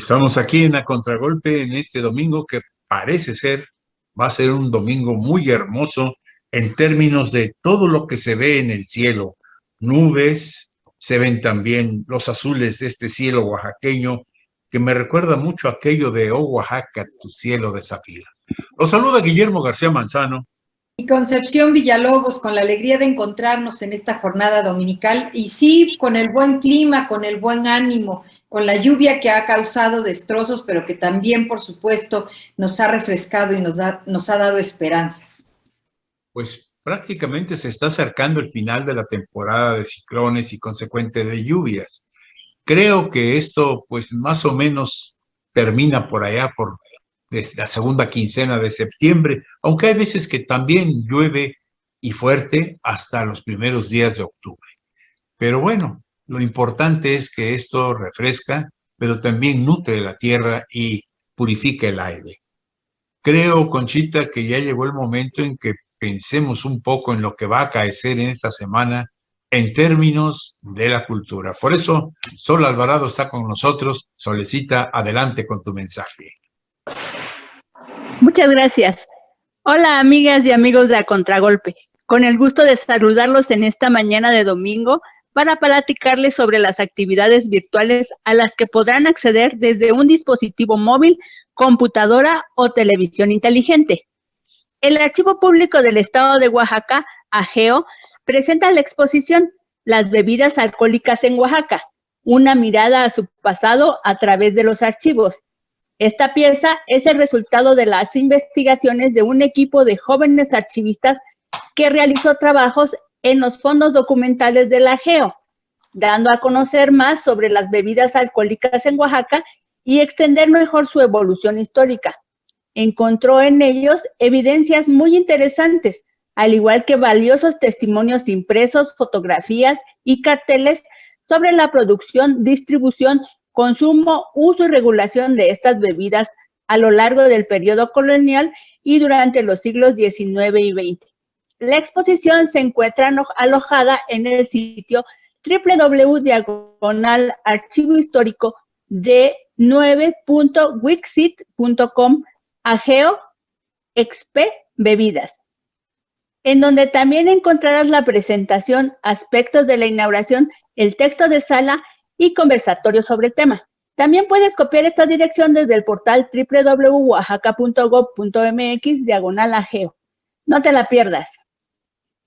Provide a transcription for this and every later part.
Estamos aquí en la Contragolpe en este domingo que parece ser, va a ser un domingo muy hermoso en términos de todo lo que se ve en el cielo. Nubes, se ven también los azules de este cielo oaxaqueño que me recuerda mucho aquello de "Oh Oaxaca, tu cielo de zafiro". Los saluda Guillermo García Manzano. Y Concepción Villalobos, con la alegría de encontrarnos en esta jornada dominical y sí, con el buen clima, con el buen ánimo, con la lluvia que ha causado destrozos, pero que también, por supuesto, nos ha refrescado y nos ha dado esperanzas. Pues prácticamente se está acercando el final de la temporada de ciclones y consecuente de lluvias. Creo que esto, pues más o menos termina por allá, por desde la segunda quincena de septiembre, aunque hay veces que también llueve y fuerte hasta los primeros días de octubre. Pero bueno, lo importante es que esto refresca, pero también nutre la tierra y purifica el aire. Creo, Conchita, que ya llegó el momento en que pensemos un poco en lo que va a acaecer en esta semana en términos de la cultura. Por eso, Sol Alvarado está con nosotros. Solecita, adelante con tu mensaje. Muchas gracias. Hola, amigas y amigos de A Contragolpe. Con el gusto de saludarlos en esta mañana de domingo para platicarles sobre las actividades virtuales a las que podrán acceder desde un dispositivo móvil, computadora o televisión inteligente. El Archivo Público del Estado de Oaxaca, AGEO, presenta la exposición Las bebidas alcohólicas en Oaxaca, una mirada a su pasado a través de los archivos. Esta pieza es el resultado de las investigaciones de un equipo de jóvenes archivistas que realizó trabajos en los fondos documentales de la AGEO, dando a conocer más sobre las bebidas alcohólicas en Oaxaca y extender mejor su evolución histórica. Encontró en ellos evidencias muy interesantes, al igual que valiosos testimonios impresos, fotografías y carteles sobre la producción, distribución, consumo, uso y regulación de estas bebidas a lo largo del periodo colonial y durante los siglos XIX y XX. La exposición se encuentra alojada en el sitio www.archivohistórico-de9.wixsite.com AGEO Expe Bebidas, en donde también encontrarás la presentación, aspectos de la inauguración, el texto de sala y conversatorio sobre el tema. También puedes copiar esta dirección desde el portal www.oaxaca.gov.mx/AGEO. No te la pierdas.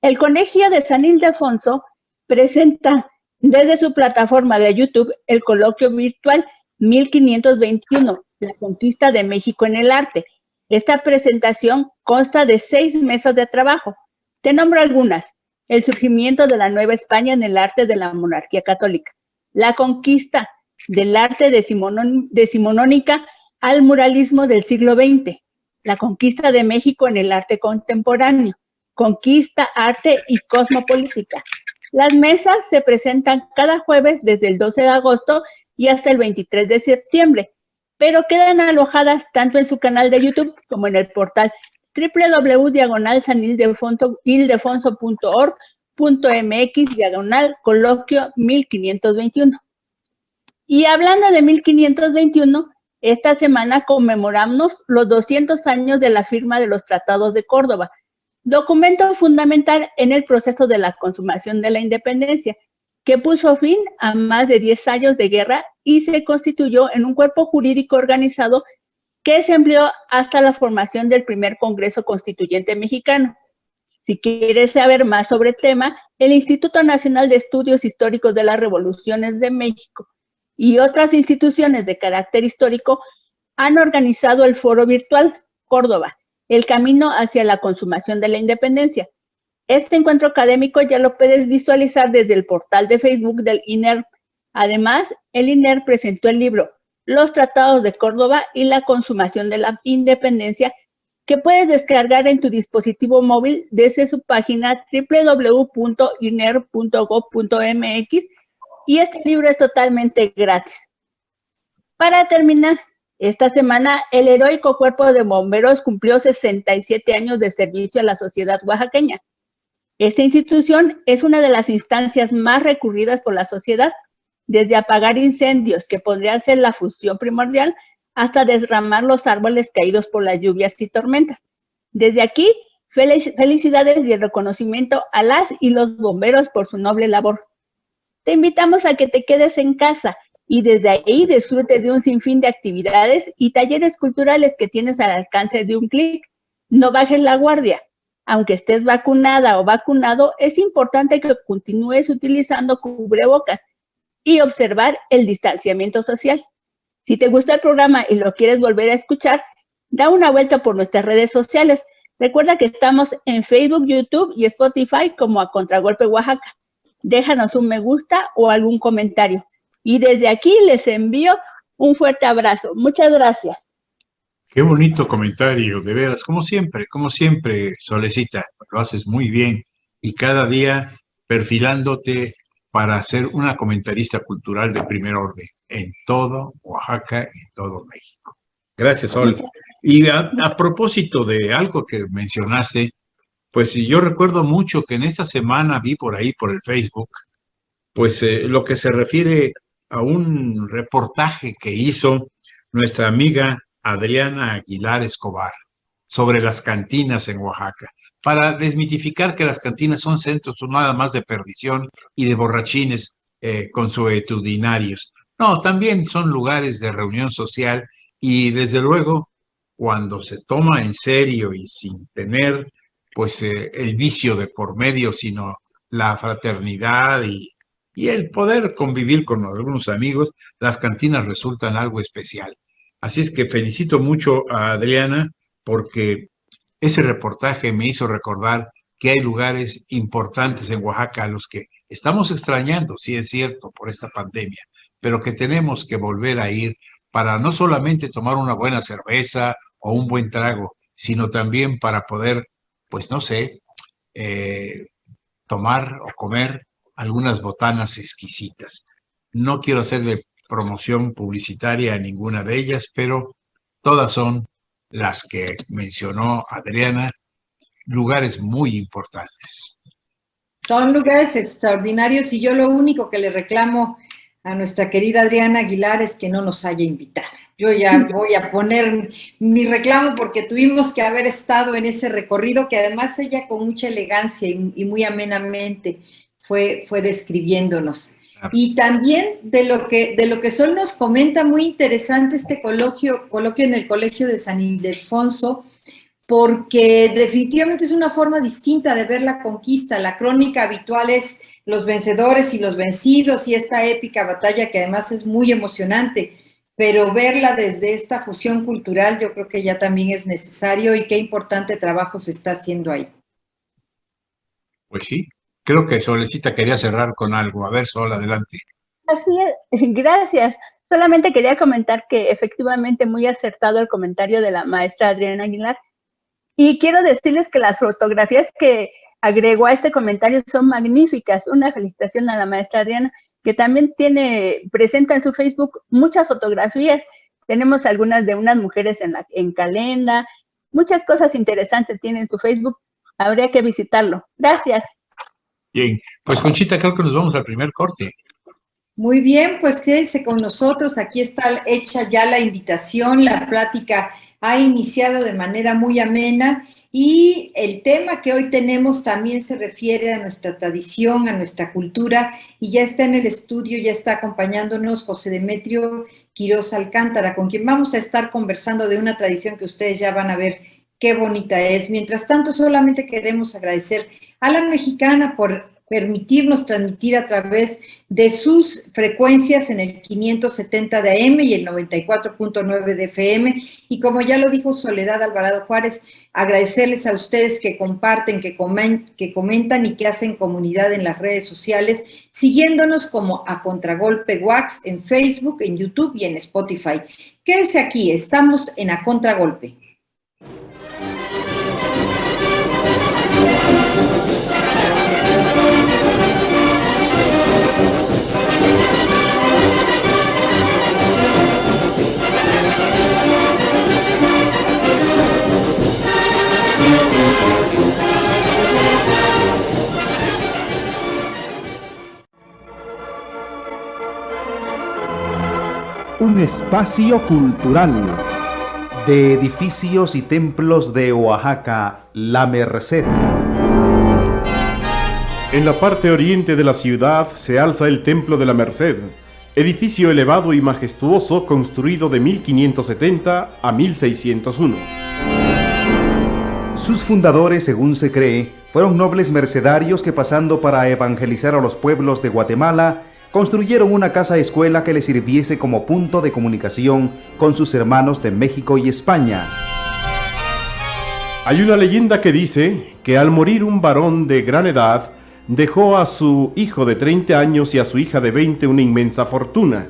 El Colegio de San Ildefonso presenta desde su plataforma de YouTube el coloquio virtual 1521, la conquista de México en el arte. Esta presentación consta de 6 mesas de trabajo. Te nombro algunas: el surgimiento de la Nueva España en el arte de la monarquía católica, la conquista del arte decimonónica al muralismo del siglo XX, la conquista de México en el arte contemporáneo, conquista, arte y cosmopolítica. Las mesas se presentan cada jueves desde el 12 de agosto y hasta el 23 de septiembre, pero quedan alojadas tanto en su canal de YouTube como en el portal www.sanildefonso.org.mx/coloquio 1521. Y hablando de 1521, esta semana conmemoramos los 200 años de la firma de los Tratados de Córdoba, documento fundamental en el proceso de la consumación de la independencia, que puso fin a más de 10 años de guerra y se constituyó en un cuerpo jurídico organizado que se empleó hasta la formación del primer Congreso Constituyente Mexicano. Si quieres saber más sobre el tema, el Instituto Nacional de Estudios Históricos de las Revoluciones de México y otras instituciones de carácter histórico han organizado el foro virtual Córdoba, el camino hacia la consumación de la independencia. Este encuentro académico ya lo puedes visualizar desde el portal de Facebook del INER. Además, el INER presentó el libro Los Tratados de Córdoba y la consumación de la independencia, que puedes descargar en tu dispositivo móvil desde su página www.iner.gov.mx, y este libro es totalmente gratis. Para terminar, esta semana el heroico Cuerpo de Bomberos cumplió 67 años de servicio a la sociedad oaxaqueña. Esta institución es una de las instancias más recurridas por la sociedad, desde apagar incendios, que podría ser la función primordial, hasta desramar los árboles caídos por las lluvias y tormentas. Desde aquí, felicidades y el reconocimiento a las y los bomberos por su noble labor. Te invitamos a que te quedes en casa y desde ahí disfrutes de un sinfín de actividades y talleres culturales que tienes al alcance de un clic. No bajes la guardia. Aunque estés vacunada o vacunado, es importante que continúes utilizando cubrebocas y observar el distanciamiento social. Si te gusta el programa y lo quieres volver a escuchar, da una vuelta por nuestras redes sociales. Recuerda que estamos en Facebook, YouTube y Spotify como A Contragolpe Oaxaca. Déjanos un me gusta o algún comentario. Y desde aquí les envío un fuerte abrazo. Muchas gracias. Qué bonito comentario, de veras, como siempre, Solecita, lo haces muy bien y cada día perfilándote para ser una comentarista cultural de primer orden en todo Oaxaca, en todo México. Gracias, Sol. Y a propósito de algo que mencionaste, pues yo recuerdo mucho que en esta semana vi por ahí, por el Facebook, pues lo que se refiere a un reportaje que hizo nuestra amiga Adriana Aguilar Escobar sobre las cantinas en Oaxaca, para desmitificar que las cantinas son centros no nada más de perdición y de borrachines consuetudinarios. No, también son lugares de reunión social y desde luego cuando se toma en serio y sin tener pues el vicio de por medio, sino la fraternidad y el poder convivir con algunos amigos, las cantinas resultan algo especial. Así es que felicito mucho a Adriana porque ese reportaje me hizo recordar que hay lugares importantes en Oaxaca a los que estamos extrañando, sí es cierto, por esta pandemia, pero que tenemos que volver a ir para no solamente tomar una buena cerveza o un buen trago, sino también para poder, pues no sé, tomar o comer algunas botanas exquisitas. No quiero hacerle promoción publicitaria a ninguna de ellas, pero todas son las que mencionó Adriana, lugares muy importantes. Son lugares extraordinarios y yo lo único que le reclamo a nuestra querida Adriana Aguilar es que no nos haya invitado. Yo ya voy a poner mi reclamo porque tuvimos que haber estado en ese recorrido que además ella con mucha elegancia y muy amenamente fue describiéndonos. Y también de lo que Sol nos comenta, muy interesante este coloquio en el Colegio de San Ildefonso, porque definitivamente es una forma distinta de ver la conquista. La crónica habitual es los vencedores y los vencidos y esta épica batalla que además es muy emocionante, pero verla desde esta fusión cultural yo creo que ya también es necesario y qué importante trabajo se está haciendo ahí. Pues sí, creo que Solecita quería cerrar con algo. A ver, Sol, adelante. Así es, gracias. Solamente quería comentar que efectivamente muy acertado el comentario de la maestra Adriana Aguilar. Y quiero decirles que las fotografías que agregó a este comentario son magníficas. Una felicitación a la maestra Adriana, que también presenta en su Facebook muchas fotografías. Tenemos algunas de unas mujeres en Calenda. Muchas cosas interesantes tiene en su Facebook. Habría que visitarlo. Gracias. Bien, pues Conchita, creo que nos vamos al primer corte. Muy bien, pues quédense con nosotros. Aquí está hecha ya la invitación, la plática ha iniciado de manera muy amena y el tema que hoy tenemos también se refiere a nuestra tradición, a nuestra cultura y ya está en el estudio, ya está acompañándonos José Demetrio Quirós Alcántara, con quien vamos a estar conversando de una tradición que ustedes ya van a ver qué bonita es. Mientras tanto, solamente queremos agradecer a La Mexicana por permitirnos transmitir a través de sus frecuencias en el 570 de AM y el 94.9 de FM. Y como ya lo dijo Soledad Alvarado Juárez, agradecerles a ustedes que comparten, que comentan y que hacen comunidad en las redes sociales, siguiéndonos como A Contragolpe Wax en Facebook, en YouTube y en Spotify. Quédese aquí, estamos en A Contragolpe. Un espacio cultural. De edificios y templos de Oaxaca, La Merced. En la parte oriente de la ciudad se alza el Templo de la Merced, edificio elevado y majestuoso construido de 1570 a 1601. Sus fundadores, según se cree, fueron nobles mercedarios que, pasando para evangelizar a los pueblos de Guatemala, construyeron una casa escuela que les sirviese como punto de comunicación con sus hermanos de México y España. Hay una leyenda que dice que al morir un varón de gran edad, dejó a su hijo de 30 años y a su hija de 20 una inmensa fortuna.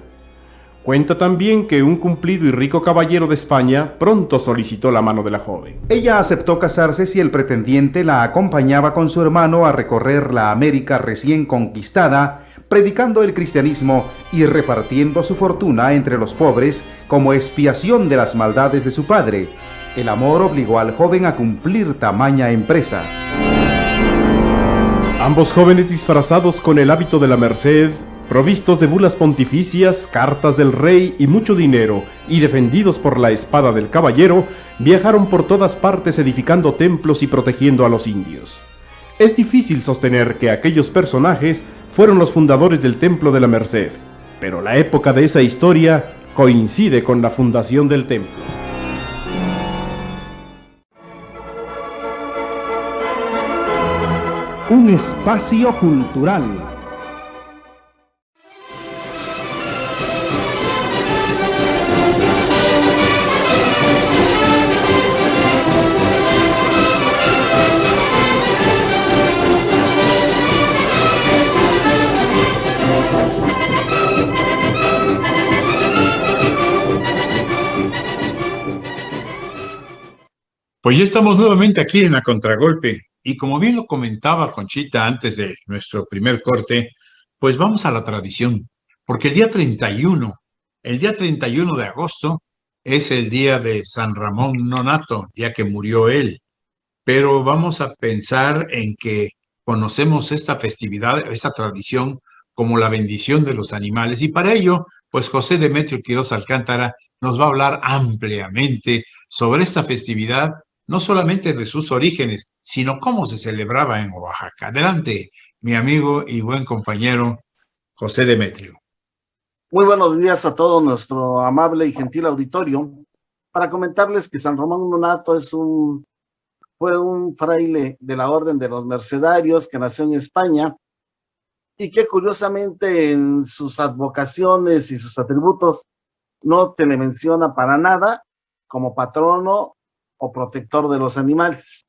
Cuenta también que un cumplido y rico caballero de España pronto solicitó la mano de la joven. Ella aceptó casarse si el pretendiente la acompañaba con su hermano a recorrer la América recién conquistada, predicando el cristianismo y repartiendo su fortuna entre los pobres como expiación de las maldades de su padre. El amor obligó al joven a cumplir tamaña empresa. Ambos jóvenes, disfrazados con el hábito de la Merced, provistos de bulas pontificias, cartas del rey y mucho dinero, y defendidos por la espada del caballero, viajaron por todas partes edificando templos y protegiendo a los indios. Es difícil sostener que aquellos personajes fueron los fundadores del Templo de la Merced, pero la época de esa historia coincide con la fundación del templo. Un espacio cultural. Pues ya estamos nuevamente aquí en la Contragolpe y como bien lo comentaba Conchita antes de nuestro primer corte, pues vamos a la tradición, porque el día 31 de agosto es el día de San Ramón Nonnato, día que murió él, pero vamos a pensar en que conocemos esta festividad, esta tradición como la bendición de los animales y para ello, pues José Demetrio Quirós Alcántara nos va a hablar ampliamente sobre esta festividad, no solamente de sus orígenes, sino cómo se celebraba en Oaxaca. Adelante, mi amigo y buen compañero José Demetrio. Muy buenos días a todo nuestro amable y gentil auditorio. Para comentarles que San Ramón Nonnato fue un fraile de la Orden de los Mercedarios que nació en España y que curiosamente en sus advocaciones y sus atributos no se le menciona para nada como patrono o protector de los animales.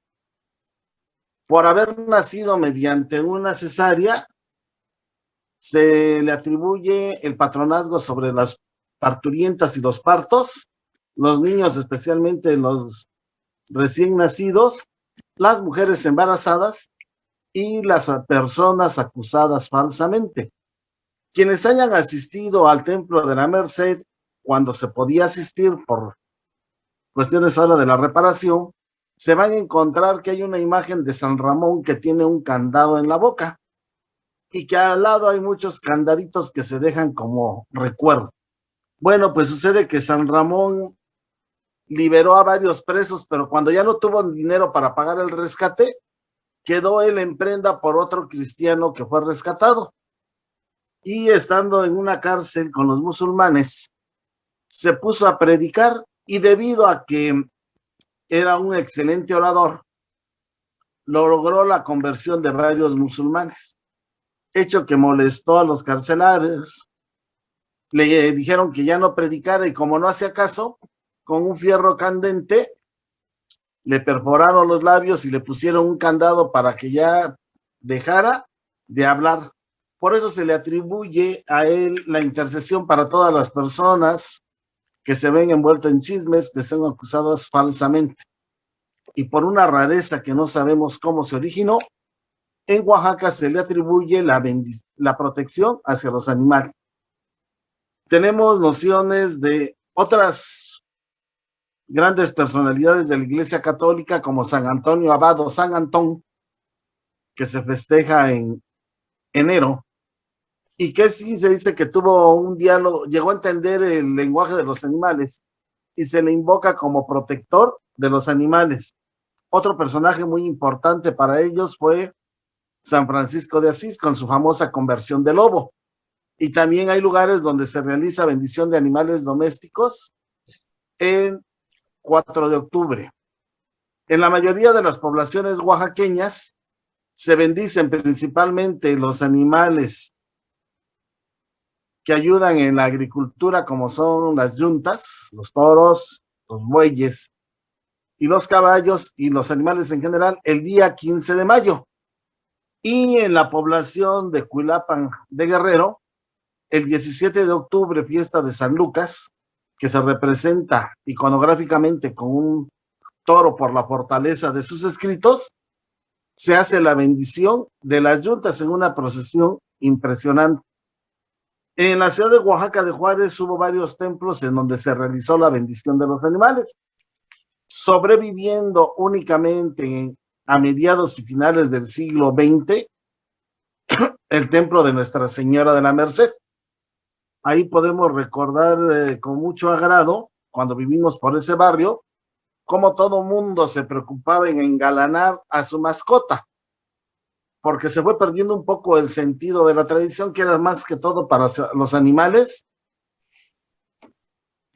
Por haber nacido mediante una cesárea, se le atribuye el patronazgo sobre las parturientas y los partos, los niños, especialmente los recién nacidos, las mujeres embarazadas y las personas acusadas falsamente. Quienes hayan asistido al Templo de la Merced cuando se podía asistir por cuestiones ahora de la reparación, se van a encontrar que hay una imagen de San Ramón que tiene un candado en la boca y que al lado hay muchos candaditos que se dejan como recuerdo. Bueno, pues sucede que San Ramón liberó a varios presos, pero cuando ya no tuvo dinero para pagar el rescate, quedó él en prenda por otro cristiano que fue rescatado. Y estando en una cárcel con los musulmanes, se puso a predicar y debido a que era un excelente orador, logró la conversión de varios musulmanes, hecho que molestó a los carcelarios. Le dijeron que ya no predicara y como no hacía caso, con un fierro candente le perforaron los labios y le pusieron un candado para que ya dejara de hablar. Por eso se le atribuye a él la intercesión para todas las personas que se ven envueltos en chismes, que son acusadas falsamente. Y por una rareza que no sabemos cómo se originó, en Oaxaca se le atribuye la protección hacia los animales. Tenemos nociones de otras grandes personalidades de la Iglesia Católica como San Antonio Abad o San Antón, que se festeja en enero, y que sí se dice que tuvo un diálogo, llegó a entender el lenguaje de los animales y se le invoca como protector de los animales. Otro personaje muy importante para ellos fue San Francisco de Asís con su famosa conversión de lobo. Y también hay lugares donde se realiza bendición de animales domésticos en 4 de octubre. En la mayoría de las poblaciones oaxaqueñas se bendicen principalmente los animales que ayudan en la agricultura, como son las yuntas, los toros, los bueyes y los caballos y los animales en general, el día 15 de mayo. Y en la población de Cuilapan de Guerrero, el 17 de octubre, fiesta de San Lucas, que se representa iconográficamente con un toro por la fortaleza de sus escritos, se hace la bendición de las yuntas en una procesión impresionante. En la ciudad de Oaxaca de Juárez hubo varios templos en donde se realizó la bendición de los animales, sobreviviendo únicamente a mediados y finales del siglo XX el templo de Nuestra Señora de la Merced. Ahí podemos recordar con mucho agrado, cuando vivimos por ese barrio, cómo todo mundo se preocupaba en engalanar a su mascota, porque se fue perdiendo un poco el sentido de la tradición, que era más que todo para los animales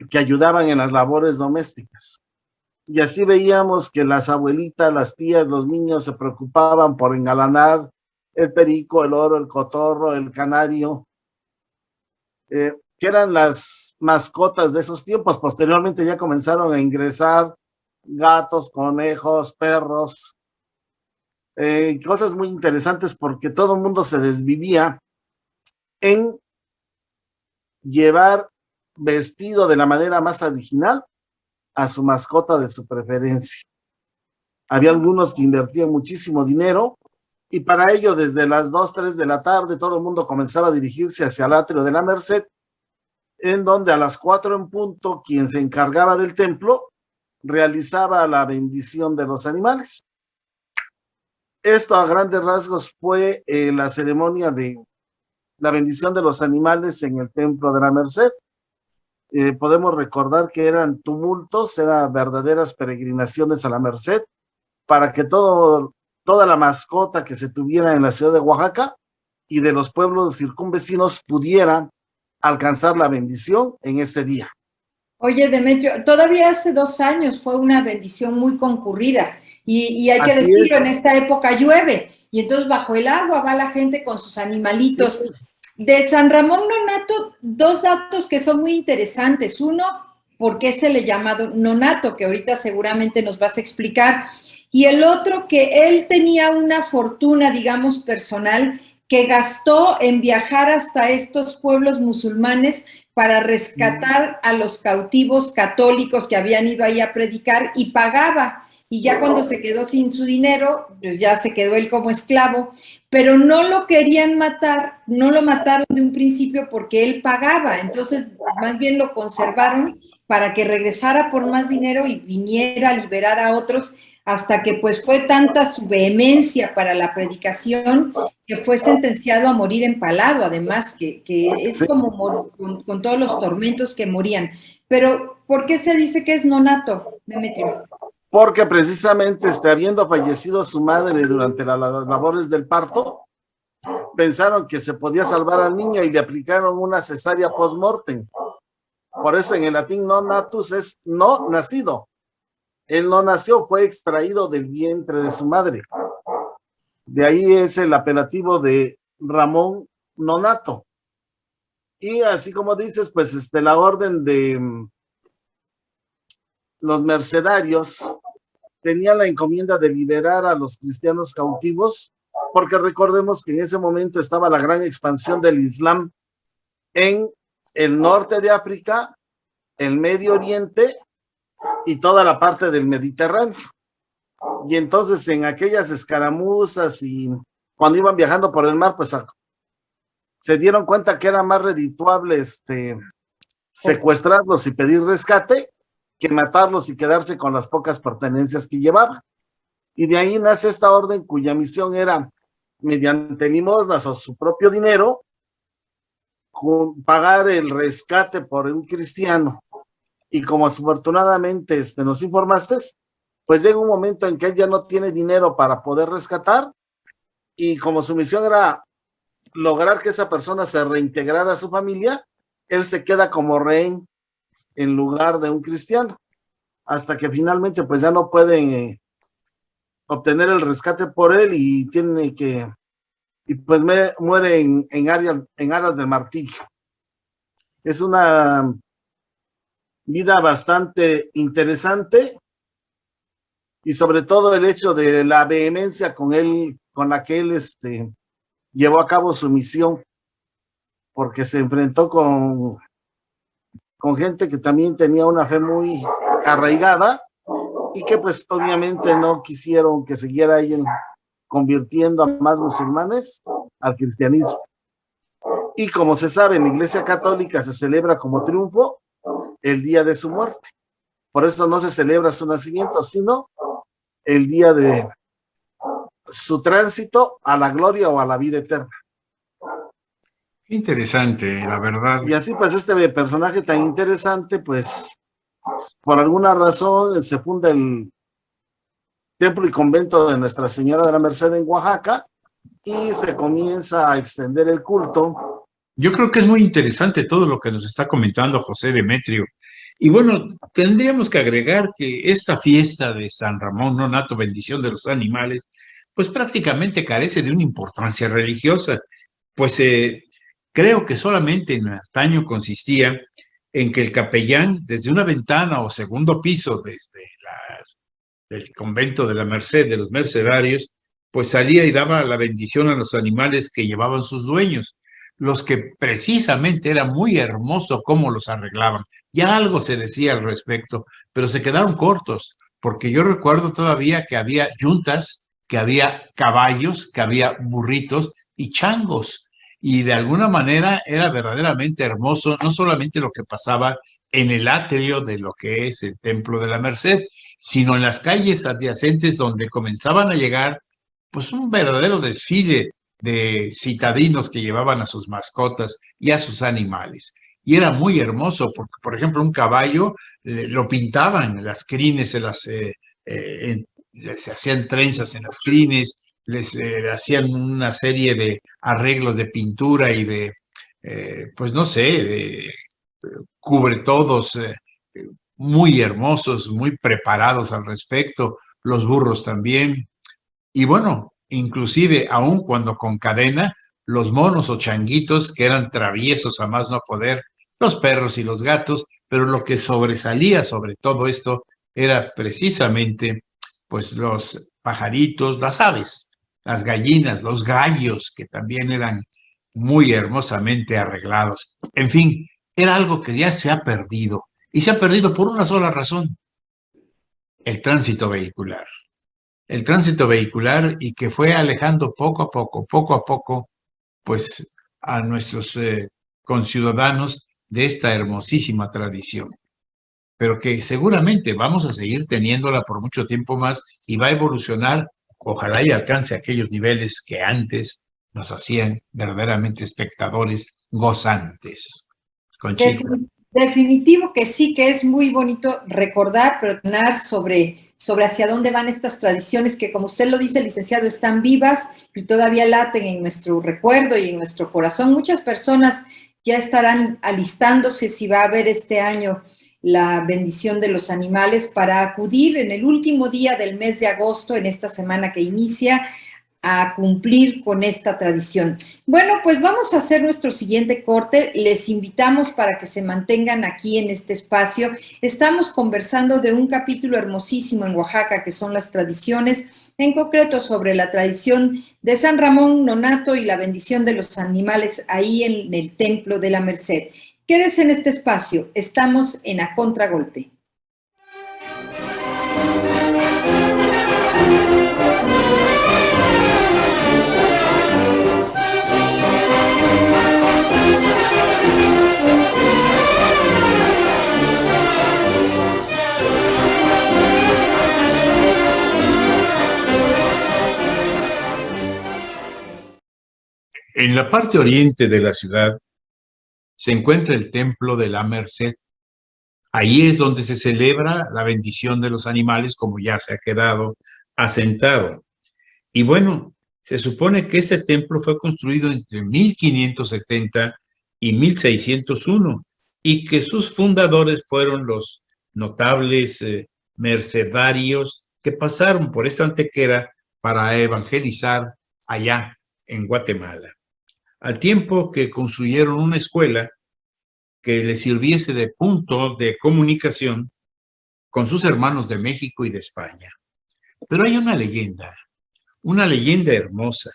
que ayudaban en las labores domésticas. Y así veíamos que las abuelitas, las tías, los niños se preocupaban por engalanar el perico, el oro, el cotorro, el canario, que eran las mascotas de esos tiempos. Posteriormente ya comenzaron a ingresar gatos, conejos, perros, cosas muy interesantes, porque todo el mundo se desvivía en llevar vestido de la manera más original a su mascota de su preferencia. Había algunos que invertían muchísimo dinero, y para ello desde las 2, 3 de la tarde todo el mundo comenzaba a dirigirse hacia el atrio de la Merced, en donde a las 4 en punto quien se encargaba del templo realizaba la bendición de los animales. Esto a grandes rasgos fue la ceremonia de la bendición de los animales en el templo de la Merced. Podemos recordar que eran tumultos, eran verdaderas peregrinaciones a la Merced, para que toda la mascota que se tuviera en la ciudad de Oaxaca y de los pueblos circunvecinos pudiera alcanzar la bendición en ese día. Oye, Demetrio, todavía hace 2 años fue una bendición muy concurrida, y hay que decirlo, en esta época llueve, y entonces bajo el agua va la gente con sus animalitos. Sí. De San Ramón Nonato, 2 datos que son muy interesantes. Uno, ¿por qué se le llama Nonato? Que ahorita seguramente nos vas a explicar. Y el otro, que él tenía una fortuna, digamos, personal, que gastó en viajar hasta estos pueblos musulmanes para rescatar a los cautivos católicos que habían ido ahí a predicar, y pagaba. Y ya cuando se quedó sin su dinero, pues ya se quedó él como esclavo, pero no lo querían matar, no lo mataron de un principio porque él pagaba, entonces más bien lo conservaron para que regresara por más dinero y viniera a liberar a otros, hasta que pues fue tanta su vehemencia para la predicación que fue sentenciado a morir empalado, además, que es sí, como con todos los tormentos que morían. Pero, ¿por qué se dice que es nonato, Demetrio? Porque precisamente habiendo fallecido su madre durante las labores del parto, pensaron que se podía salvar al niño y le aplicaron una cesárea post-mortem. Por eso en el latín nonatus es no nacido. Él no nació, fue extraído del vientre de su madre. De ahí es el apelativo de Ramón Nonato. Y así como dices, pues la orden de los mercedarios tenía la encomienda de liberar a los cristianos cautivos, porque recordemos que en ese momento estaba la gran expansión del Islam en el norte de África, el Medio Oriente y toda la parte del Mediterráneo. Y entonces en aquellas escaramuzas y cuando iban viajando por el mar, pues se dieron cuenta que era más redituable secuestrarlos y pedir rescate que matarlos y quedarse con las pocas pertenencias que llevaban. Y de ahí nace esta orden, cuya misión era, mediante limosnas o su propio dinero, pagar el rescate por un cristiano. Y como afortunadamente nos informaste, pues llega un momento en que él ya no tiene dinero para poder rescatar, y como su misión era lograr que esa persona se reintegrara a su familia, él se queda como rehén en lugar de un cristiano, hasta que finalmente pues ya no pueden obtener el rescate por él y pues muere en aras del martirio. Es una vida bastante interesante, y sobre todo el hecho de la vehemencia con la que él llevó a cabo su misión, porque se enfrentó con gente que también tenía una fe muy arraigada, y que pues obviamente no quisieron que siguiera ahí convirtiendo a más musulmanes al cristianismo. Y como se sabe, en la Iglesia Católica se celebra como triunfo el día de su muerte. Por eso no se celebra su nacimiento, sino el día de su tránsito a la gloria o a la vida eterna. Interesante, la verdad. Y así pues este personaje tan interesante, pues por alguna razón se funda el templo y convento de Nuestra Señora de la Merced en Oaxaca, y se comienza a extender el culto. Yo creo que es muy interesante todo lo que nos está comentando José Demetrio. Y bueno, tendríamos que agregar que esta fiesta de San Ramón Nonato, bendición de los animales, pues prácticamente carece de una importancia religiosa, pues creo que solamente en antaño consistía en que el capellán, desde una ventana o segundo piso del convento de la Merced, de los mercedarios, pues salía y daba la bendición a los animales que llevaban sus dueños, los que precisamente era muy hermoso cómo los arreglaban. Ya algo se decía al respecto, pero se quedaron cortos, porque yo recuerdo todavía que había yuntas, que había caballos, que había burritos y changos, y de alguna manera era verdaderamente hermoso, no solamente lo que pasaba en el atrio de lo que es el Templo de la Merced, sino en las calles adyacentes donde comenzaban a llegar pues un verdadero desfile de citadinos que llevaban a sus mascotas y a sus animales. Y era muy hermoso porque, por ejemplo, un caballo lo pintaban, las crines les hacían trenzas en las crines, les hacían una serie de arreglos de pintura y de, pues no sé, de cubretodos muy hermosos, muy preparados al respecto, los burros también. Y bueno, inclusive aun cuando con cadena, los monos o changuitos que eran traviesos a más no poder, los perros y los gatos, pero lo que sobresalía sobre todo esto era precisamente pues los pajaritos, las aves, las gallinas, los gallos, que también eran muy hermosamente arreglados. En fin, era algo que ya se ha perdido, y se ha perdido por una sola razón: el tránsito vehicular. El tránsito vehicular, y que fue alejando poco a poco, pues a nuestros conciudadanos de esta hermosísima tradición, pero que seguramente vamos a seguir teniéndola por mucho tiempo más y va a evolucionar, ojalá y alcance aquellos niveles que antes nos hacían verdaderamente espectadores gozantes. Conchita. Definitivo que sí, que es muy bonito recordar, pero tener sobre hacia dónde van estas tradiciones que, como usted lo dice, licenciado, están vivas y todavía laten en nuestro recuerdo y en nuestro corazón. Muchas personas ya estarán alistándose si va a haber este año la bendición de los animales para acudir en el último día del mes de agosto, en esta semana que inicia, a cumplir con esta tradición. Bueno, pues vamos a hacer nuestro siguiente corte. Les invitamos para que se mantengan aquí en este espacio. Estamos conversando de un capítulo hermosísimo en Oaxaca, que son las tradiciones, en concreto sobre la tradición de San Ramón Nonato y la bendición de los animales ahí en el Templo de la Merced. Quédese en este espacio. Estamos en A Contragolpe. En la parte oriente de la ciudad se encuentra el Templo de la Merced. Ahí es donde se celebra la bendición de los animales, como ya se ha quedado asentado. Y bueno, se supone que este templo fue construido entre 1570 y 1601 y que sus fundadores fueron los notables mercedarios que pasaron por esta antequera para evangelizar allá en Guatemala. Al tiempo que construyeron una escuela que les sirviese de punto de comunicación con sus hermanos de México y de España. Pero hay una leyenda hermosa,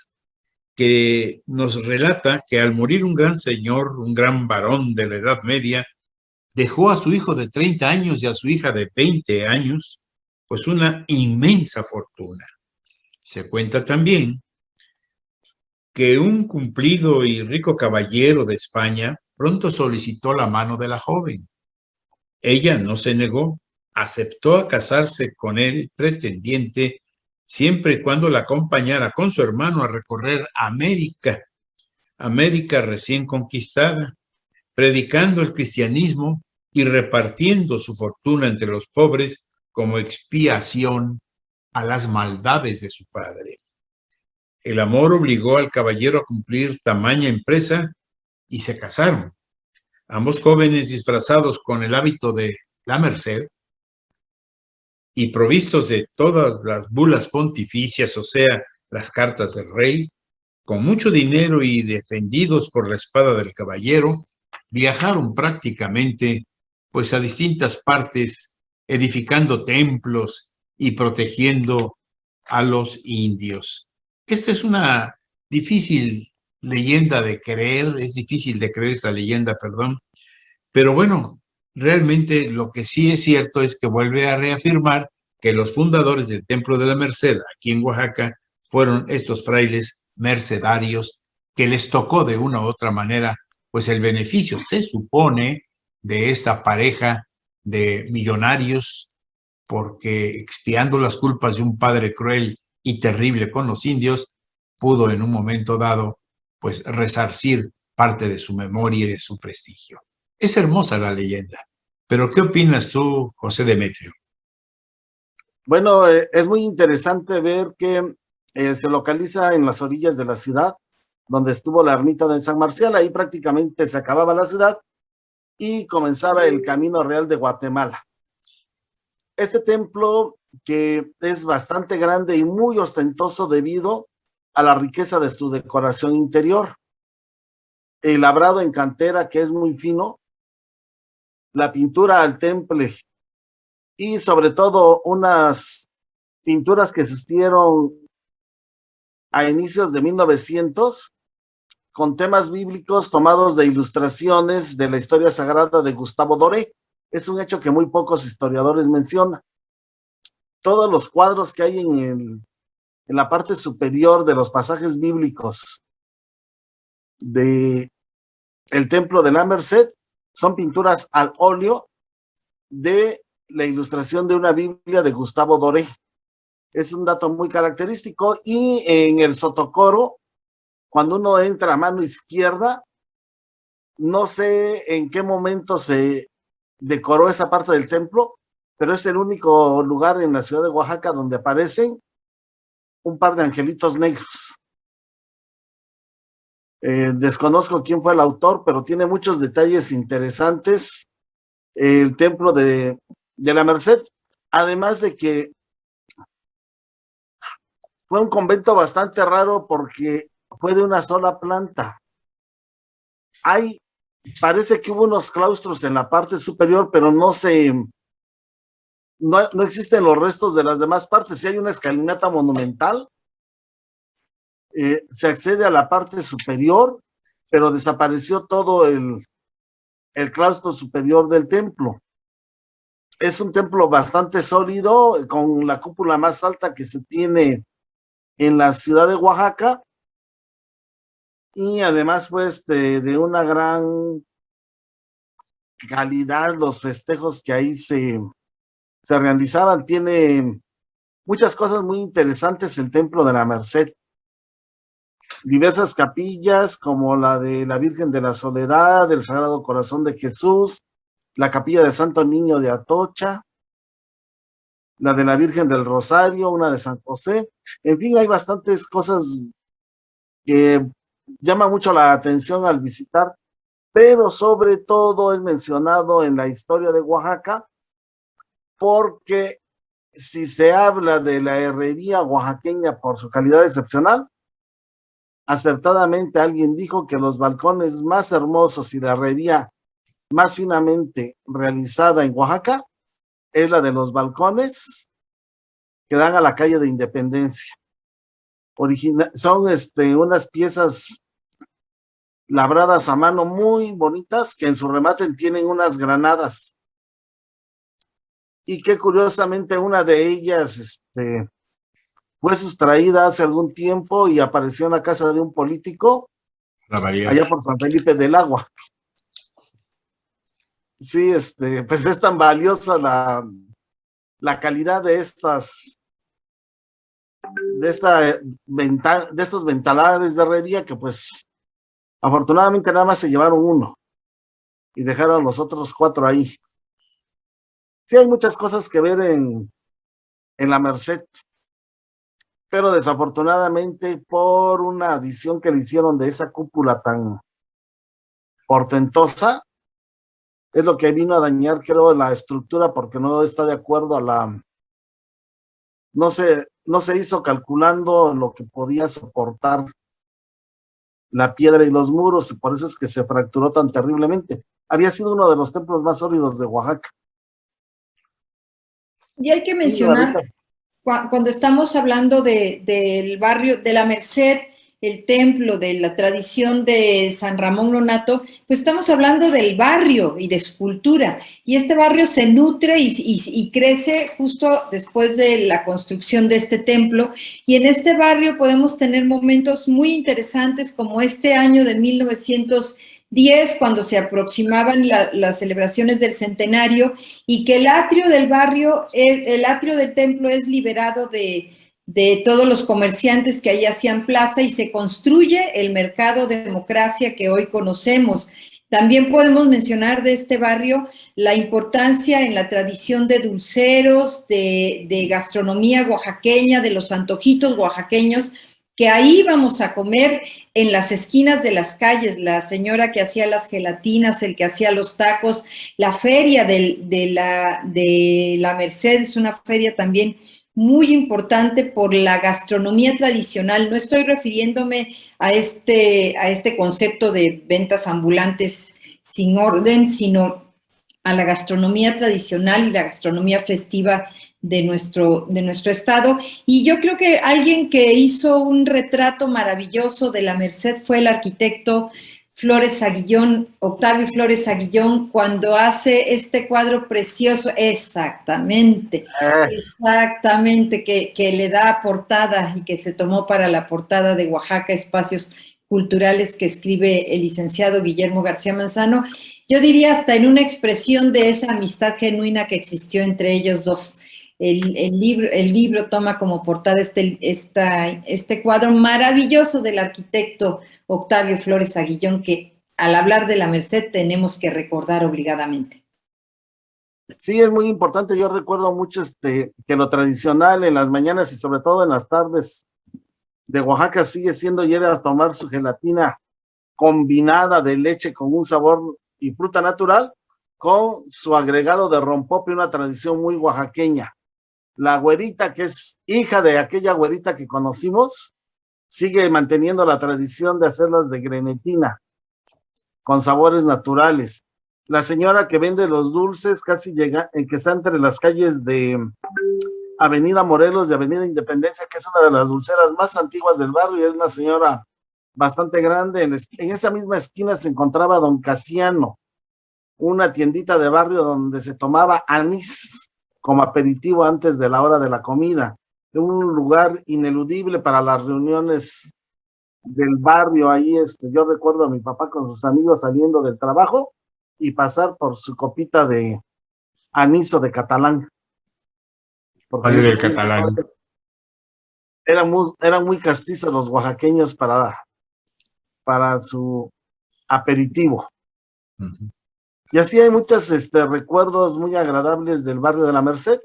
que nos relata que al morir un gran señor, un gran varón de la Edad Media, dejó a su hijo de 30 años y a su hija de 20 años, pues una inmensa fortuna. Se cuenta también que un cumplido y rico caballero de España pronto solicitó la mano de la joven. Ella no se negó, aceptó a casarse con el pretendiente siempre y cuando la acompañara con su hermano a recorrer América recién conquistada, predicando el cristianismo y repartiendo su fortuna entre los pobres como expiación a las maldades de su padre. El amor obligó al caballero a cumplir tamaña empresa y se casaron. Ambos jóvenes disfrazados con el hábito de la merced y provistos de todas las bulas pontificias, o sea, las cartas del rey, con mucho dinero y defendidos por la espada del caballero, viajaron prácticamente pues a distintas partes, edificando templos y protegiendo a los indios. Esta es una difícil leyenda de creer, es difícil de creer esta leyenda, perdón, pero bueno, realmente lo que sí es cierto es que vuelve a reafirmar que los fundadores del Templo de la Merced aquí en Oaxaca fueron estos frailes mercedarios que les tocó de una u otra manera pues el beneficio, se supone, de esta pareja de millonarios, porque expiando las culpas de un padre cruel y terrible con los indios, pudo en un momento dado pues resarcir parte de su memoria y de su prestigio. Es hermosa la leyenda, pero ¿qué opinas tú, José Demetrio? Bueno, es muy interesante ver que se localiza en las orillas de la ciudad, donde estuvo la ermita de San Marcial. Ahí prácticamente se acababa la ciudad y comenzaba el Camino Real de Guatemala. Este templo, que es bastante grande y muy ostentoso debido a la riqueza de su decoración interior, el labrado en cantera, que es muy fino, la pintura al temple y sobre todo unas pinturas que existieron a inicios de 1900 con temas bíblicos tomados de ilustraciones de la historia sagrada de Gustavo Doré. Es un hecho que muy pocos historiadores mencionan. Todos los cuadros que hay en la parte superior de los pasajes bíblicos de el Templo de la Merced son pinturas al óleo de la ilustración de una Biblia de Gustavo Doré. Es un dato muy característico. Y en el sotocoro, cuando uno entra a mano izquierda, no sé en qué momento se decoró esa parte del templo, pero es el único lugar en la ciudad de Oaxaca donde aparecen un par de angelitos negros. Desconozco quién fue el autor, pero tiene muchos detalles interesantes el templo de la Merced, además de que fue un convento bastante raro porque fue de una sola planta. Parece que hubo unos claustros en la parte superior, pero no existen los restos de las demás partes. Sí hay una escalinata monumental, se accede a la parte superior, pero desapareció todo el claustro superior del templo. Es un templo bastante sólido, con la cúpula más alta que se tiene en la ciudad de Oaxaca, y además pues de una gran calidad los festejos que ahí se realizaban. Tiene muchas cosas muy interesantes el Templo de la Merced. diversas capillas como la de la Virgen de la Soledad, del Sagrado Corazón de Jesús, la capilla de Santo Niño de Atocha, la de la Virgen del Rosario, una de San José. En fin, hay bastantes cosas que llaman mucho la atención al visitar, pero sobre todo es mencionado en la historia de Oaxaca, porque si se habla de la herrería oaxaqueña por su calidad excepcional, acertadamente alguien dijo que los balcones más hermosos y la herrería más finamente realizada en Oaxaca es la de los balcones que dan a la calle de Independencia. Son unas piezas labradas a mano muy bonitas que en su remate tienen unas granadas. Y que curiosamente una de ellas fue sustraída hace algún tiempo y apareció en la casa de un político allá por San Felipe del Agua. Sí, pues es tan valiosa la calidad de estos ventanales de herrería que pues afortunadamente nada más se llevaron uno y dejaron los otros 4 ahí. Sí, hay muchas cosas que ver en la Merced, pero desafortunadamente por una adición que le hicieron de esa cúpula tan portentosa, es lo que vino a dañar, creo, la estructura, porque no está de acuerdo a la... No se hizo calculando lo que podía soportar la piedra y los muros, y por eso es que se fracturó tan terriblemente. Había sido uno de los templos más sólidos de Oaxaca. Y hay que mencionar, cuando estamos hablando del barrio, de la Merced, el templo, de la tradición de San Ramón Nonnato, pues estamos hablando del barrio y de su cultura. Y este barrio se nutre y crece justo después de la construcción de este templo. Y en este barrio podemos tener momentos muy interesantes como este año de 1910, cuando se aproximaban las celebraciones del centenario, y que el atrio del barrio, el atrio del templo es liberado de todos los comerciantes que ahí hacían plaza y se construye el mercado Democracia que hoy conocemos. También podemos mencionar de este barrio la importancia en la tradición de dulceros, de gastronomía oaxaqueña, de los antojitos oaxaqueños, que ahí vamos a comer en las esquinas de las calles, la señora que hacía las gelatinas, el que hacía los tacos, la feria de la Merced es una feria también muy importante por la gastronomía tradicional. No estoy refiriéndome a este concepto de ventas ambulantes sin orden, sino a la gastronomía tradicional y la gastronomía festiva de nuestro estado. Y yo creo que alguien que hizo un retrato maravilloso de la Merced fue el arquitecto Flores Aguillón, Octavio Flores Aguillón, cuando hace este cuadro precioso, exactamente, que le da portada y que se tomó para la portada de Oaxaca, Espacios Culturales, que escribe el licenciado Guillermo García Manzano. Yo diría hasta en una expresión de esa amistad genuina que existió entre ellos dos. El libro toma como portada este cuadro maravilloso del arquitecto Octavio Flores Aguillón, que al hablar de la Merced tenemos que recordar obligadamente. Sí, es muy importante. Yo recuerdo mucho que lo tradicional en las mañanas y sobre todo en las tardes de Oaxaca sigue siendo ir a tomar su gelatina combinada de leche con un sabor y fruta natural, con su agregado de rompope, una tradición muy oaxaqueña. La güerita, que es hija de aquella güerita que conocimos, sigue manteniendo la tradición de hacerlas de grenetina, con sabores naturales. La señora que vende los dulces casi llega, en que está entre las calles de Avenida Morelos y Avenida Independencia, que es una de las dulceras más antiguas del barrio, y es una señora bastante grande. En esa misma esquina se encontraba Don Casiano, una tiendita de barrio donde se tomaba anís como aperitivo antes de la hora de la comida. Un lugar ineludible para las reuniones del barrio. Ahí yo recuerdo a mi papá con sus amigos saliendo del trabajo y pasar por su copita de anís o de catalán. ¿Cuál era el catalán? Eran muy castizos los oaxaqueños para para su aperitivo. Ujú. Y así hay muchos recuerdos muy agradables del barrio de la Merced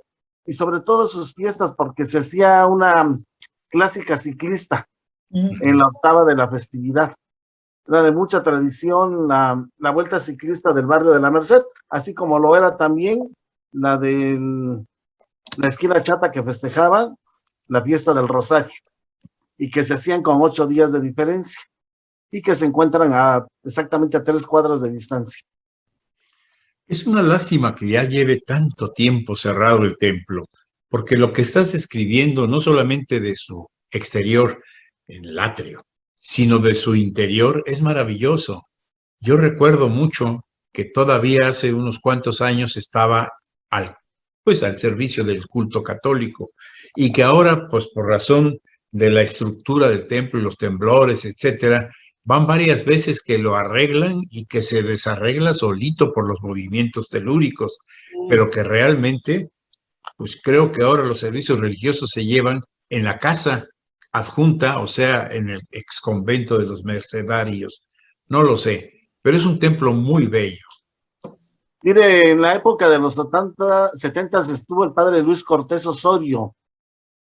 y sobre todo sus fiestas, porque se hacía una clásica ciclista en la octava de la festividad. Era de mucha tradición la vuelta ciclista del barrio de la Merced, así como lo era también la de la esquina chata que festejaba la fiesta del Rosario y que se hacían con 8 días de diferencia y que se encuentran exactamente a 3 cuadras de distancia. Es una lástima que ya lleve tanto tiempo cerrado el templo, porque lo que estás escribiendo no solamente de su exterior, en el atrio, sino de su interior es maravilloso. Yo recuerdo mucho que todavía hace unos cuantos años estaba al servicio del culto católico y que ahora, pues por razón de la estructura del templo y los temblores, etcétera, van varias veces que lo arreglan y que se desarregla solito por los movimientos telúricos, pero que realmente, pues creo que ahora los servicios religiosos se llevan en la casa adjunta, o sea, en el exconvento de los mercedarios. No lo sé, pero es un templo muy bello. Mire, en la época de los 70 estuvo el padre Luis Cortés Osorio,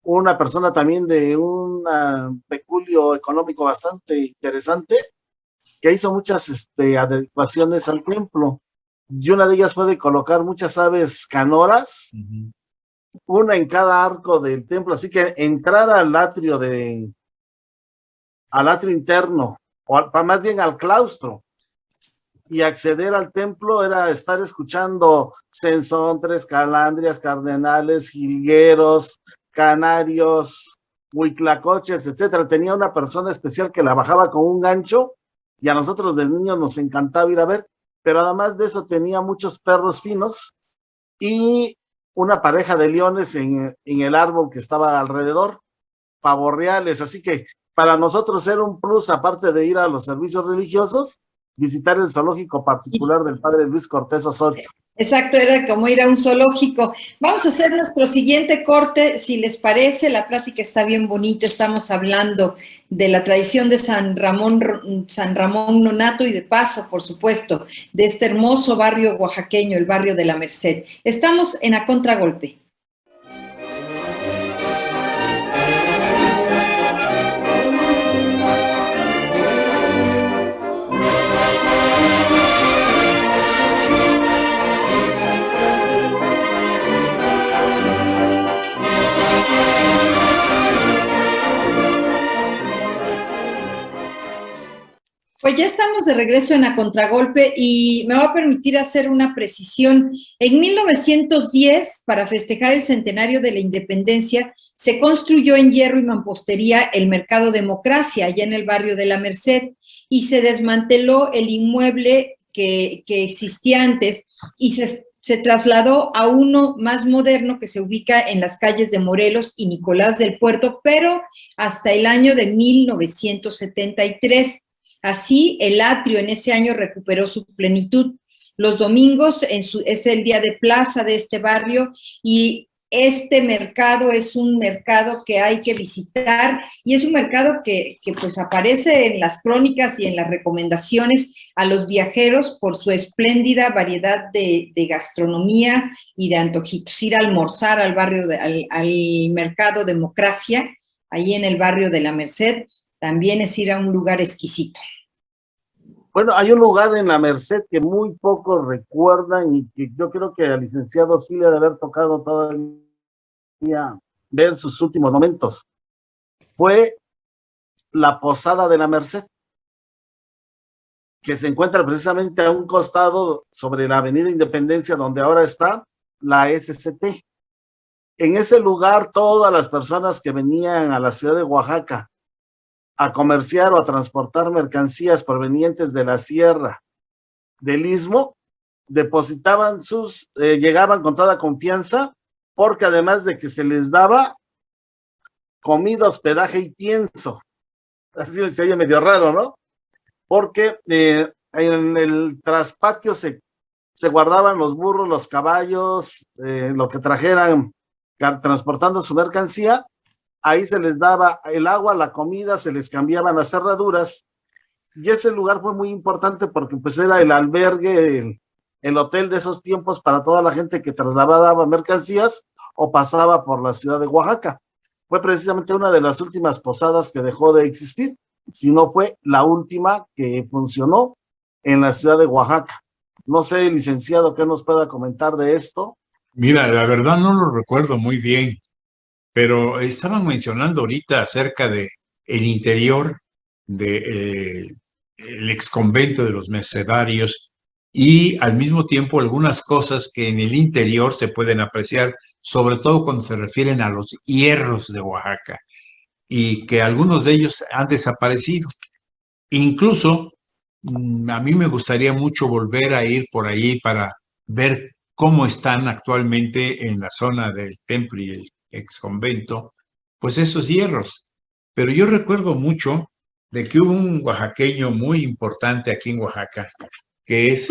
una persona también de un peculio económico bastante interesante, que hizo muchas adecuaciones al templo. Y una de ellas fue de colocar muchas aves canoras, una en cada arco del templo, así que entrar al atrio interno, o más bien al claustro, y acceder al templo era estar escuchando censontres, calandrias, cardenales, jilgueros, canarios, huitlacoches, etcétera. Tenía una persona especial que la bajaba con un gancho y a nosotros de niños nos encantaba ir a ver, pero además de eso tenía muchos perros finos y una pareja de leones en el árbol que estaba alrededor, pavos reales, así que para nosotros era un plus, aparte de ir a los servicios religiosos, visitar el zoológico particular del padre Luis Cortés Osorio. Exacto, era como ir a un zoológico. Vamos a hacer nuestro siguiente corte, si les parece, la plática está bien bonita, estamos hablando de la tradición de San Ramón Nonnato y de paso, por supuesto, de este hermoso barrio oaxaqueño, el barrio de la Merced. Estamos en A Contragolpe. Pues ya estamos de regreso en A Contragolpe y me va a permitir hacer una precisión. En 1910, para festejar el centenario de la independencia, se construyó en hierro y mampostería el Mercado Democracia, allá en el barrio de la Merced, y se desmanteló el inmueble que existía antes y se trasladó a uno más moderno que se ubica en las calles de Morelos y Nicolás del Puerto, pero hasta el año de 1973. Así, el atrio en ese año recuperó su plenitud. Los domingos es el día de plaza de este barrio y este mercado es un mercado que hay que visitar y es un mercado que pues aparece en las crónicas y en las recomendaciones a los viajeros por su espléndida variedad de gastronomía y de antojitos. Ir a almorzar al barrio, al Mercado Democracia, ahí en el barrio de la Merced, también es ir a un lugar exquisito. Bueno, hay un lugar en la Merced que muy pocos recuerdan y que yo creo que al licenciado sí le ha de haber tocado todavía ver sus últimos momentos. Fue la Posada de la Merced, que se encuentra precisamente a un costado sobre la Avenida Independencia, donde ahora está la SCT. En ese lugar, todas las personas que venían a la ciudad de Oaxaca a comerciar o a transportar mercancías provenientes de la sierra del Istmo, depositaban llegaban con toda confianza, porque además de que se les daba comida, hospedaje y pienso. Así se oye medio raro, ¿no? Porque en el traspatio se guardaban los burros, los caballos, lo que trajeran transportando su mercancía. Ahí se les daba el agua, la comida, se les cambiaban las cerraduras y ese lugar fue muy importante porque pues era el albergue, el hotel de esos tiempos para toda la gente que trasladaba mercancías o pasaba por la ciudad de Oaxaca. Fue precisamente una de las últimas posadas que dejó de existir, si no fue la última que funcionó en la ciudad de Oaxaca. No sé, licenciado, ¿qué nos pueda comentar de esto? Mira, la verdad no lo recuerdo muy bien, pero estaban mencionando ahorita acerca de el interior de el exconvento de los mercedarios y al mismo tiempo algunas cosas que en el interior se pueden apreciar, sobre todo cuando se refieren a los hierros de Oaxaca, y que algunos de ellos han desaparecido. Incluso a mí me gustaría mucho volver a ir por ahí para ver cómo están actualmente en la zona del templo y el exconvento, pues esos hierros. Pero yo recuerdo mucho de que hubo un oaxaqueño muy importante aquí en Oaxaca, que es,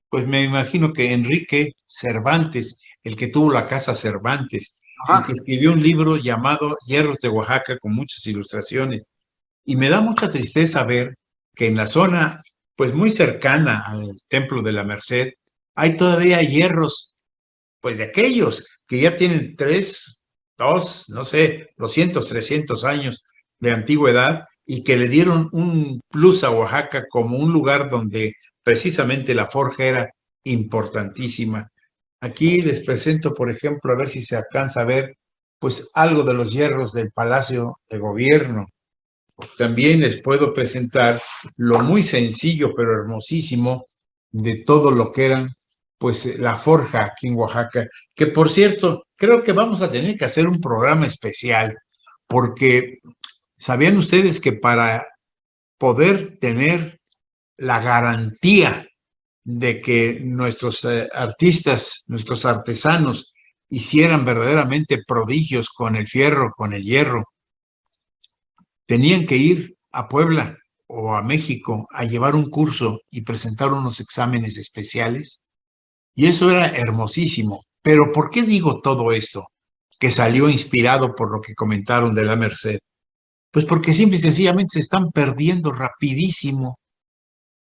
pues me imagino que Enrique Cervantes, el que tuvo la casa Cervantes, y que escribió un libro llamado Hierros de Oaxaca con muchas ilustraciones. Y me da mucha tristeza ver que en la zona, pues muy cercana al Templo de la Merced, hay todavía hierros, pues de aquellos que ya tienen 2, no sé, 200, 300 años de antigüedad y que le dieron un plus a Oaxaca como un lugar donde precisamente la forja era importantísima. Aquí les presento, por ejemplo, a ver si se alcanza a ver, pues algo de los hierros del Palacio de Gobierno. También les puedo presentar lo muy sencillo pero hermosísimo de todo lo que eran pues la forja aquí en Oaxaca, que por cierto, creo que vamos a tener que hacer un programa especial, porque ¿sabían ustedes que para poder tener la garantía de que nuestros artistas, nuestros artesanos hicieran verdaderamente prodigios con el fierro, con el hierro, tenían que ir a Puebla o a México a llevar un curso y presentar unos exámenes especiales? Y eso era hermosísimo. Pero ¿por qué digo todo esto? Que salió inspirado por lo que comentaron de la Merced. Pues porque simple y sencillamente se están perdiendo rapidísimo.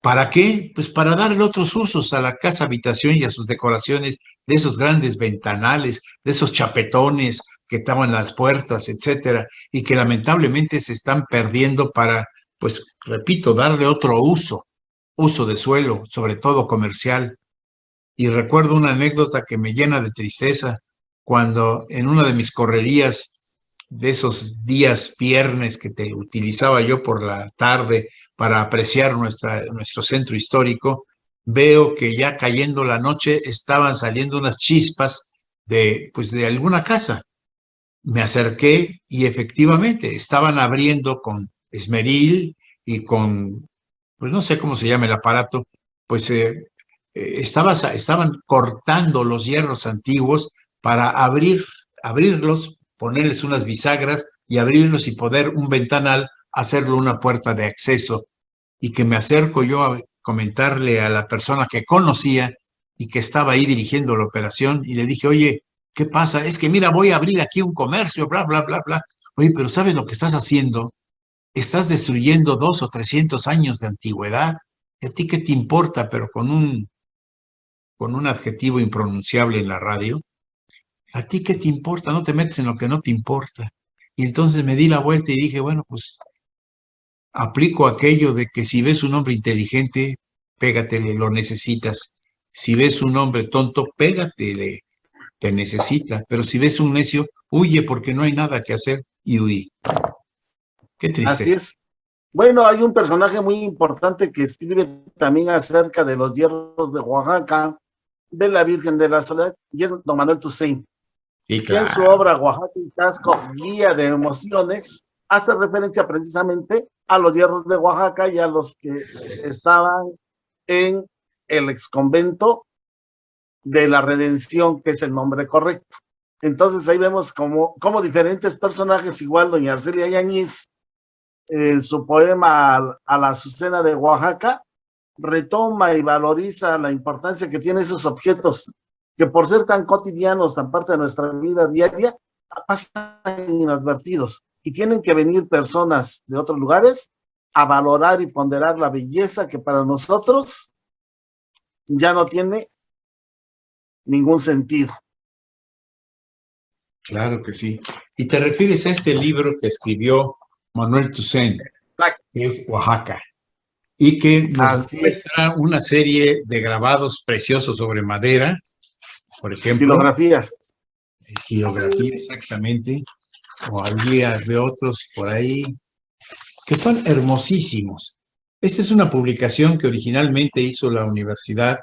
¿Para qué? Pues para darle otros usos a la casa habitación y a sus decoraciones, de esos grandes ventanales, de esos chapetones que estaban en las puertas, etcétera, y que lamentablemente se están perdiendo para, pues, repito, darle otro uso de suelo, sobre todo comercial. Y recuerdo una anécdota que me llena de tristeza cuando en una de mis correrías de esos días viernes que te utilizaba yo por la tarde para apreciar nuestro centro histórico, veo que ya cayendo la noche estaban saliendo unas chispas pues de alguna casa. Me acerqué y efectivamente estaban abriendo con esmeril y con, pues no sé cómo se llama el aparato, pues estaban cortando los hierros antiguos para abrirlos, ponerles unas bisagras y abrirlos y poder un ventanal, hacerlo una puerta de acceso. Y que me acerco yo a comentarle a la persona que conocía y que estaba ahí dirigiendo la operación y le dije, oye, ¿qué pasa? Es que mira, voy a abrir aquí un comercio, bla, bla, bla, bla. Oye, pero ¿sabes lo que estás haciendo? Estás destruyendo 200 o 300 años de antigüedad. ¿A ti qué te importa? Pero con un adjetivo impronunciable en la radio. ¿A ti qué te importa? No te metes en lo que no te importa. Y entonces me di la vuelta y dije, bueno, pues aplico aquello de que si ves un hombre inteligente, pégatele, lo necesitas. Si ves un hombre tonto, pégatele, te necesita. Pero si ves un necio, huye porque no hay nada que hacer y huí. Qué triste. Así es. Bueno, hay un personaje muy importante que escribe también acerca de los hierros de Oaxaca, de la Virgen de la Soledad, y es don Manuel Toussaint. Sí, Que en su obra Oaxaca y Casco, Guía de Emociones, hace referencia precisamente a los hierros de Oaxaca y a los que estaban en el exconvento de la Redención, que es el nombre correcto. Entonces ahí vemos como diferentes personajes, igual doña Arcelia Yáñez, en su poema a la Azucena de Oaxaca, retoma y valoriza la importancia que tienen esos objetos que por ser tan cotidianos, tan parte de nuestra vida diaria, pasan inadvertidos y tienen que venir personas de otros lugares a valorar y ponderar la belleza que para nosotros ya no tiene ningún sentido. Claro que sí. Y te refieres a este libro que escribió Manuel Toussaint, que es Oaxaca, y que nos muestra una serie de grabados preciosos sobre madera, por ejemplo. Xilografías. Xilografía, exactamente. O había de otros por ahí, que son hermosísimos. Esta es una publicación que originalmente hizo la universidad,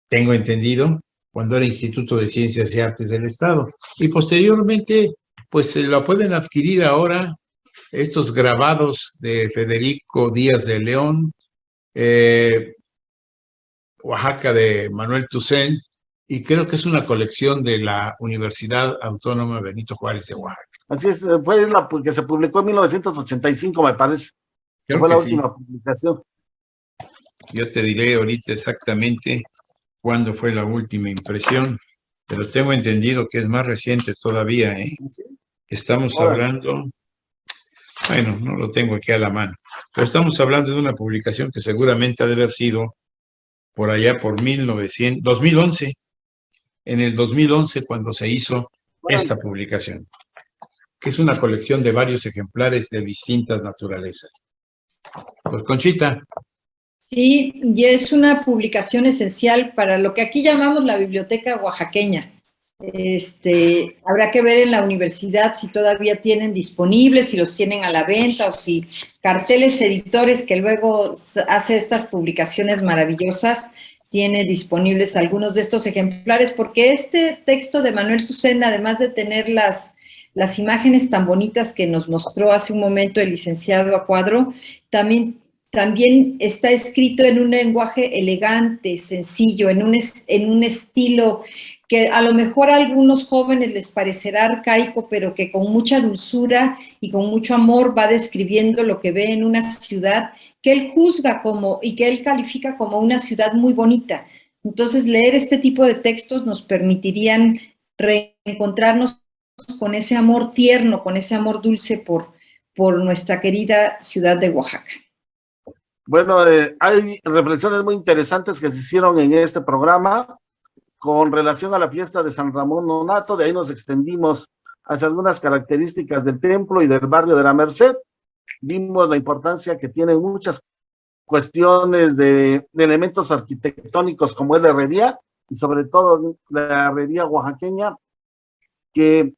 tengo entendido, cuando era Instituto de Ciencias y Artes del Estado. Y posteriormente, pues la pueden adquirir ahora estos grabados de Federico Díaz de León, Oaxaca de Manuel Toussaint, y creo que es una colección de la Universidad Autónoma Benito Juárez de Oaxaca. Así es, fue la que se publicó en 1985, me parece. Creo fue que la sí. última publicación. Yo te diré ahorita exactamente cuándo fue la última impresión, pero tengo entendido que es más reciente todavía, ¿eh? ¿Sí? Estamos hablando, bueno, no lo tengo aquí a la mano, pero estamos hablando de una publicación que seguramente ha de haber sido por allá por 2011, en el 2011 cuando se hizo esta publicación, que es una colección de varios ejemplares de distintas naturalezas. Pues Conchita. Sí, y es una publicación esencial para lo que aquí llamamos la biblioteca oaxaqueña. Habrá que ver en la universidad si todavía tienen disponibles, si los tienen a la venta o si Carteles Editores, que luego hace estas publicaciones maravillosas, tiene disponibles algunos de estos ejemplares, porque este texto de Manuel Toussaint, además de tener las imágenes tan bonitas que nos mostró hace un momento el licenciado Acuadro, también está escrito en un lenguaje elegante, sencillo, en un estilo que a lo mejor a algunos jóvenes les parecerá arcaico, pero que con mucha dulzura y con mucho amor va describiendo lo que ve en una ciudad que él juzga y que él califica como una ciudad muy bonita. Entonces, leer este tipo de textos nos permitirían reencontrarnos con ese amor tierno, con ese amor dulce por nuestra querida ciudad de Oaxaca. Bueno, hay reflexiones muy interesantes que se hicieron en este programa con relación a la fiesta de San Ramón Nonnato. De ahí nos extendimos hacia algunas características del templo y del barrio de la Merced. Vimos la importancia que tienen muchas cuestiones de elementos arquitectónicos como es la herrería, y sobre todo la herrería oaxaqueña, que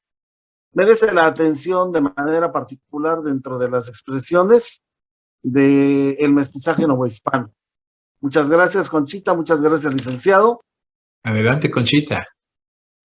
merece la atención de manera particular dentro de las expresiones del mestizaje novohispano. Muchas gracias, Conchita, muchas gracias, licenciado. Adelante, Conchita.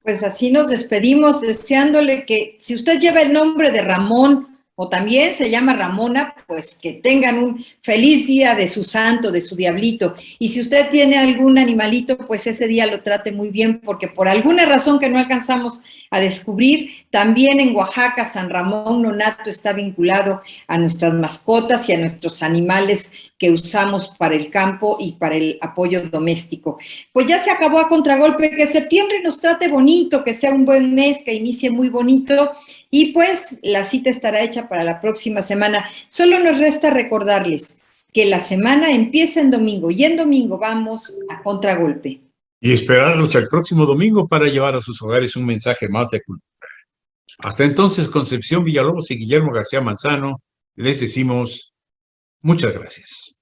Pues así nos despedimos, deseándole que si usted lleva el nombre de Ramón o también se llama Ramona, pues que tengan un feliz día de su santo, de su diablito. Y si usted tiene algún animalito, pues ese día lo trate muy bien, porque por alguna razón que no alcanzamos a descubrir, también en Oaxaca San Ramón Nonnato está vinculado a nuestras mascotas y a nuestros animales que usamos para el campo y para el apoyo doméstico. Pues ya se acabó A Contragolpe, que septiembre nos trate bonito, que sea un buen mes, que inicie muy bonito, y pues la cita estará hecha para la próxima semana. Solo nos resta recordarles que la semana empieza en domingo, y en domingo vamos a Contragolpe. Y esperarlos el próximo domingo para llevar a sus hogares un mensaje más de cultura. Hasta entonces, Concepción Villalobos y Guillermo García Manzano, les decimos muchas gracias.